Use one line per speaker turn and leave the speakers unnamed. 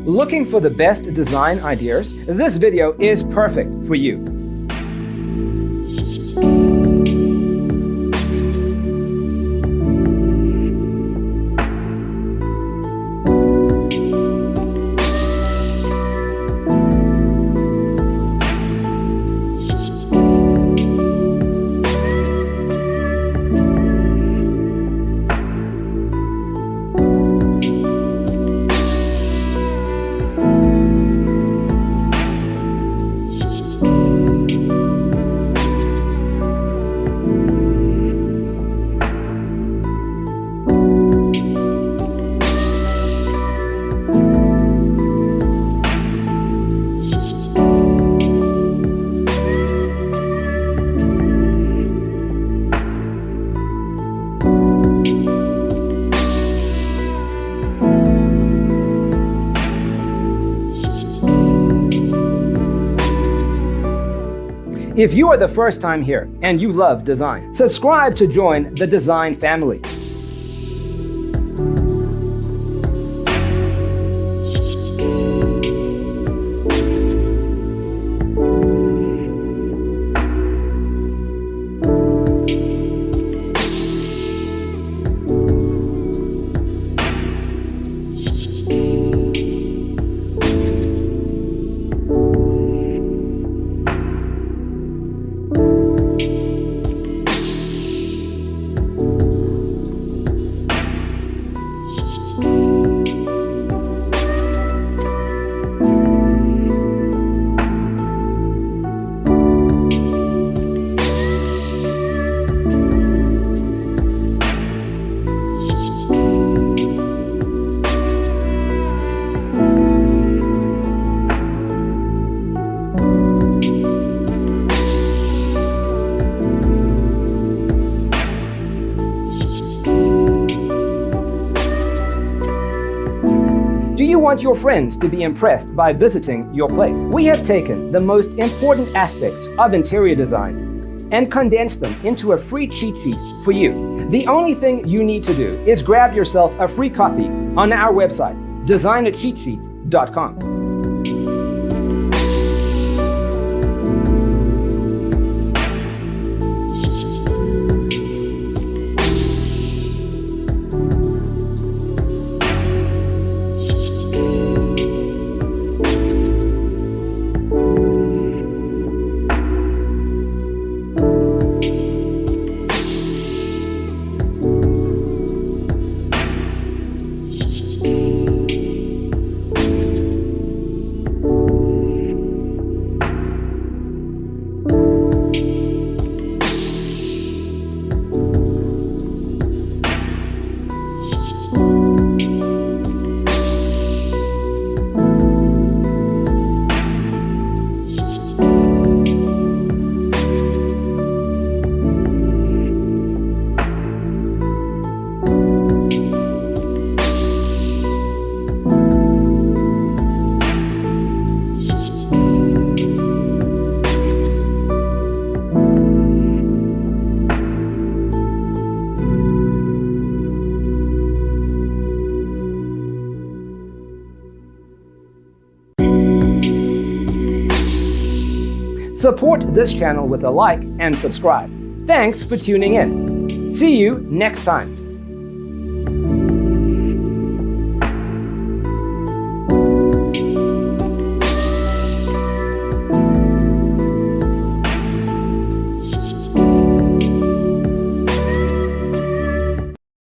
Looking for the best design ideas? This video is perfect for you. If you are the first time here and you love design, subscribe to join the design family. Do you want your friends to be impressed by visiting your place? We have taken the most important aspects of interior design and condensed them into a free cheat sheet for you. The only thing you need to do is grab yourself a free copy on our website, designercheatsheet.com. Support this channel with a like and subscribe. Thanks for tuning in. See you next time.